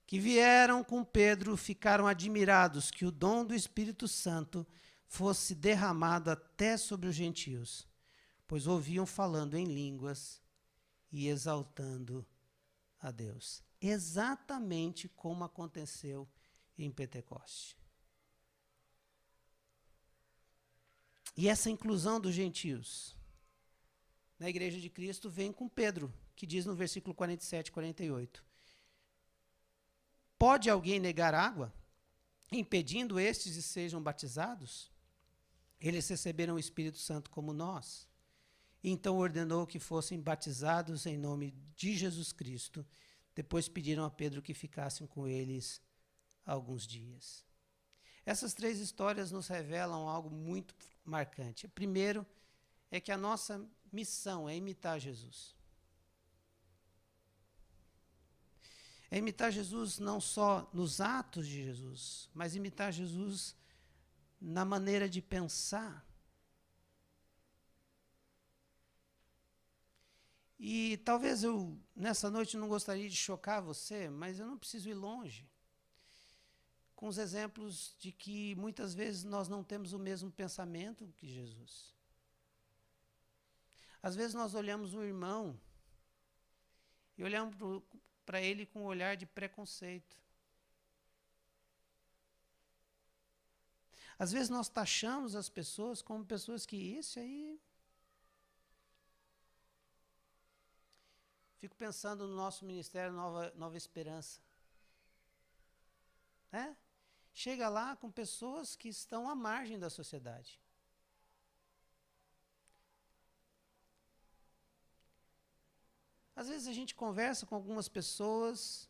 que vieram com Pedro, ficaram admirados que o dom do Espírito Santo fosse derramado até sobre os gentios, pois ouviam falando em línguas e exaltando a Deus. Exatamente como aconteceu em Pentecoste. E essa inclusão dos gentios na igreja de Cristo vem com Pedro, que diz no versículo 47 e 48. Pode alguém negar água, impedindo estes de sejam batizados? Eles receberam o Espírito Santo como nós. Então ordenou que fossem batizados em nome de Jesus Cristo. Depois pediram a Pedro que ficassem com eles alguns dias. Essas três histórias nos revelam algo muito marcante. Primeiro, é que a nossa missão é imitar Jesus. É imitar Jesus não só nos atos de Jesus, mas imitar Jesus na maneira de pensar. E talvez eu, nessa noite, não gostaria de chocar você, mas eu não preciso ir longe com os exemplos de que muitas vezes nós não temos o mesmo pensamento que Jesus. Às vezes nós olhamos um irmão e olhamos para ele com um olhar de preconceito. Às vezes nós taxamos as pessoas como pessoas que isso aí... Fico pensando no nosso ministério Nova Esperança. Chega lá com pessoas que estão à margem da sociedade. Às vezes a gente conversa com algumas pessoas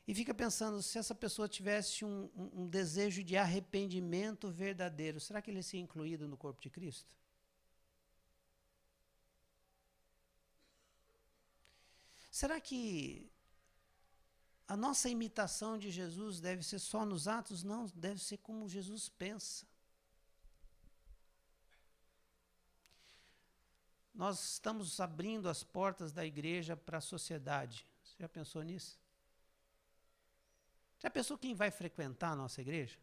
e fica pensando, se essa pessoa tivesse um desejo de arrependimento verdadeiro, será que ele seria incluído no corpo de Cristo? Será que a nossa imitação de Jesus deve ser só nos atos? Não, deve ser como Jesus pensa. Nós estamos abrindo as portas da igreja para a sociedade. Você já pensou nisso? Já pensou quem vai frequentar a nossa igreja?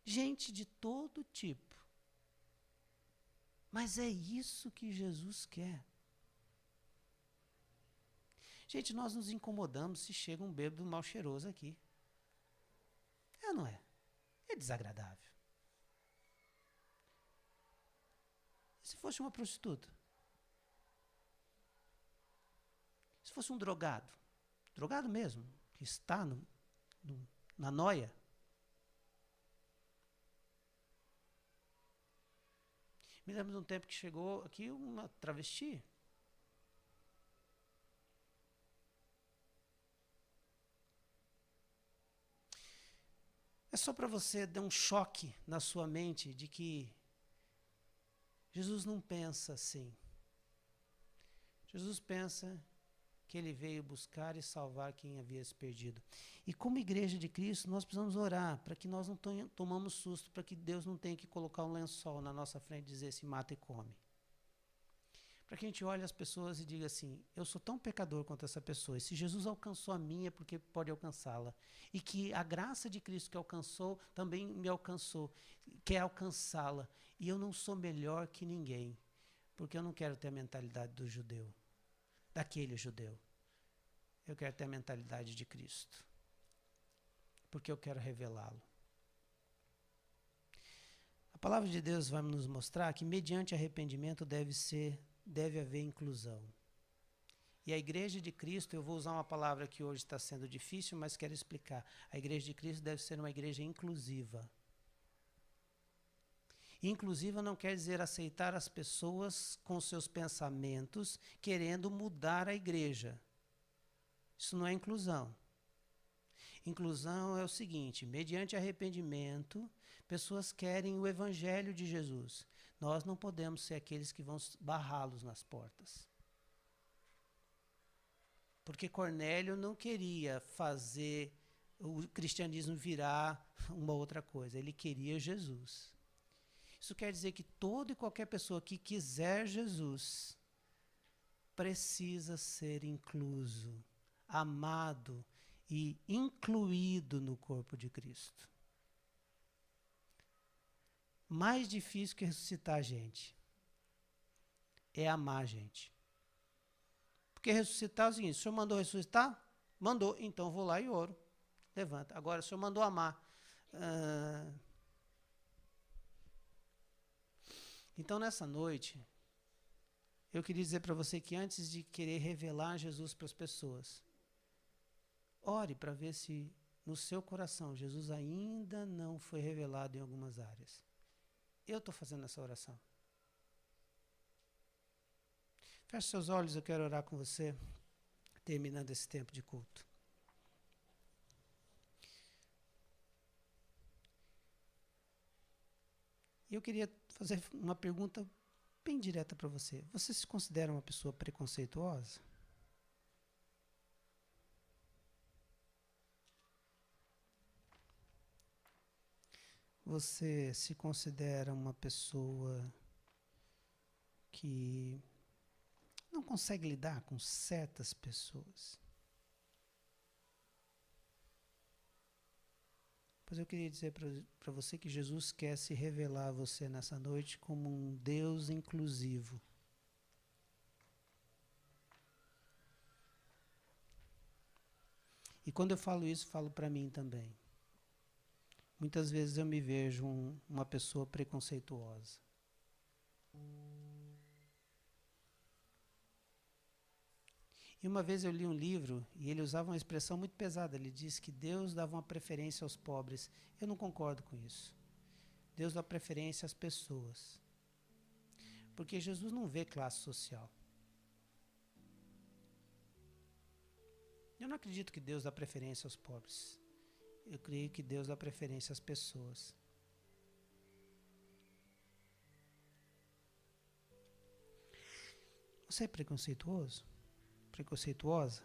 Gente de todo tipo. Mas é isso que Jesus quer. Gente, nós nos incomodamos se chega um bêbado mal cheiroso aqui. É ou não é? É desagradável. fosse uma prostituta? Se fosse um drogado? Drogado mesmo, que está na noia? Me lembro de um tempo que chegou aqui uma travesti. É só para você dar um choque na sua mente de que Jesus não pensa assim. Jesus pensa que ele veio buscar e salvar quem havia se perdido. E como igreja de Cristo, nós precisamos orar para que nós não tomamos susto, para que Deus não tenha que colocar um lençol na nossa frente e dizer se mata e come. Para que a gente olhe as pessoas e diga assim, eu sou tão pecador quanto essa pessoa, e se Jesus alcançou a minha, é porque pode alcançá-la. E que a graça de Cristo que alcançou, também me alcançou, quer alcançá-la. E eu não sou melhor que ninguém, porque eu não quero ter a mentalidade do judeu, daquele judeu. Eu quero ter a mentalidade de Cristo, porque eu quero revelá-lo. A palavra de Deus vai nos mostrar que mediante arrependimento deve haver inclusão. E a igreja de Cristo, eu vou usar uma palavra que hoje está sendo difícil, mas quero explicar. A igreja de Cristo deve ser uma igreja inclusiva. Inclusiva não quer dizer aceitar as pessoas com seus pensamentos, querendo mudar a igreja. Isso não é inclusão. Inclusão é o seguinte, mediante arrependimento, pessoas querem o evangelho de Jesus. Nós não podemos ser aqueles que vão barrá-los nas portas. Porque Cornélio não queria fazer o cristianismo virar uma outra coisa, ele queria Jesus. Isso quer dizer que toda e qualquer pessoa que quiser Jesus precisa ser incluso, amado e incluído no corpo de Cristo. Mais difícil que ressuscitar a gente é amar a gente. Porque ressuscitar é o seguinte, o Senhor mandou ressuscitar? Mandou, então vou lá e oro. Levanta. Agora, o Senhor mandou amar. Então, nessa noite, eu queria dizer para você que antes de querer revelar Jesus para as pessoas, ore para ver se no seu coração Jesus ainda não foi revelado em algumas áreas. Eu estou fazendo essa oração. Feche seus olhos, eu quero orar com você, terminando esse tempo de culto. E eu queria fazer uma pergunta bem direta para você. Você se considera uma pessoa preconceituosa? Você se considera uma pessoa que não consegue lidar com certas pessoas? Pois eu queria dizer para você que Jesus quer se revelar a você nessa noite como um Deus inclusivo. E quando eu falo isso, falo para mim também. Muitas vezes eu me vejo uma pessoa preconceituosa. E uma vez eu li um livro e ele usava uma expressão muito pesada. Ele disse que Deus dava uma preferência aos pobres. Eu não concordo com isso. Deus dá preferência às pessoas. Porque Jesus não vê classe social. Eu não acredito que Deus dá preferência aos pobres. Eu creio que Deus dá preferência às pessoas. Você é preconceituoso? Preconceituosa?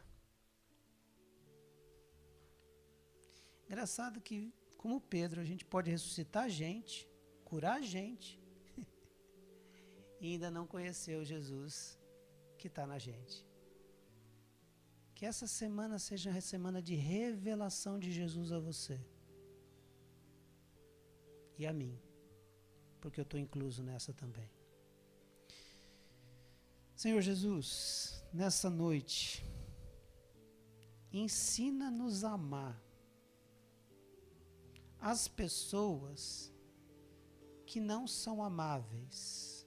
Engraçado que, como Pedro, a gente pode ressuscitar a gente, curar a gente, e ainda não conhecer o Jesus que está na gente. Que essa semana seja uma semana de revelação de Jesus a você. E a mim. Porque eu estou incluso nessa também. Senhor Jesus, nessa noite, ensina-nos a amar as pessoas que não são amáveis.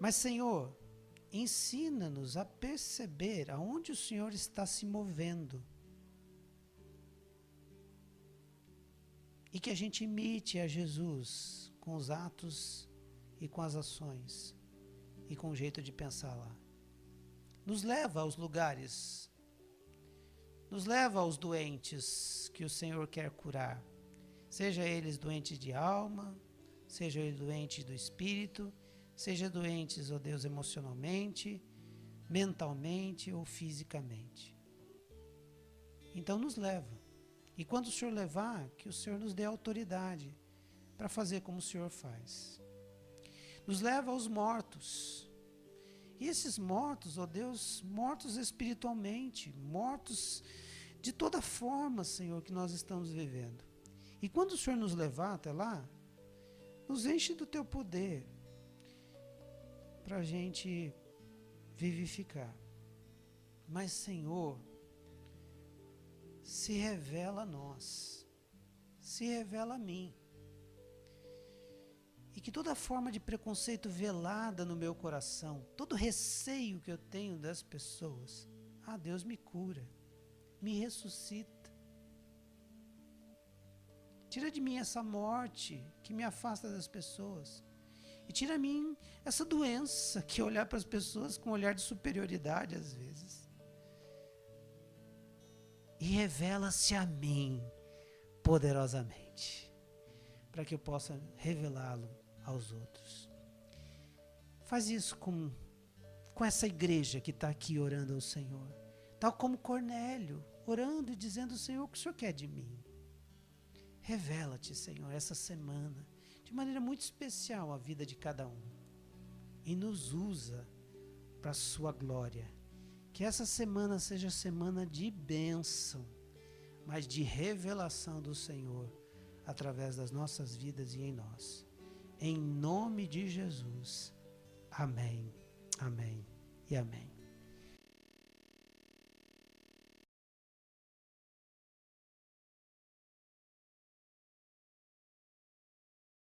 Mas, Senhor, ensina-nos a perceber aonde o Senhor está se movendo. E que a gente imite a Jesus com os atos e com as ações e com o jeito de pensar lá. Nos leva aos lugares, nos leva aos doentes que o Senhor quer curar. Seja eles doentes de alma, seja eles doentes do espírito, seja doentes, ó Deus, emocionalmente, mentalmente ou fisicamente. Então nos leva. E quando o Senhor levar, que o Senhor nos dê autoridade para fazer como o Senhor faz. Nos leva aos mortos. E esses mortos, ó Deus, mortos espiritualmente, mortos de toda forma, Senhor, que nós estamos vivendo. E quando o Senhor nos levar até lá, nos enche do Teu poder para a gente vivificar. Mas, Senhor, se revela a nós, se revela a mim. E que toda forma de preconceito velada no meu coração, todo receio que eu tenho das pessoas, Deus me cura, me ressuscita. Tira de mim essa morte que me afasta das pessoas. E tira de mim essa doença que é olhar para as pessoas com um olhar de superioridade às vezes. E revela-se a mim poderosamente, para que eu possa revelá-lo aos outros. Faz isso com essa igreja que está aqui orando ao Senhor, tal como Cornélio, orando e dizendo: Senhor, o que o Senhor quer de mim? Revela-te, Senhor, essa semana, de maneira muito especial a vida de cada um, e nos usa para a sua glória. Que essa semana seja semana de bênção, mas de revelação do Senhor através das nossas vidas e em nós. Em nome de Jesus. Amém, amém e amém.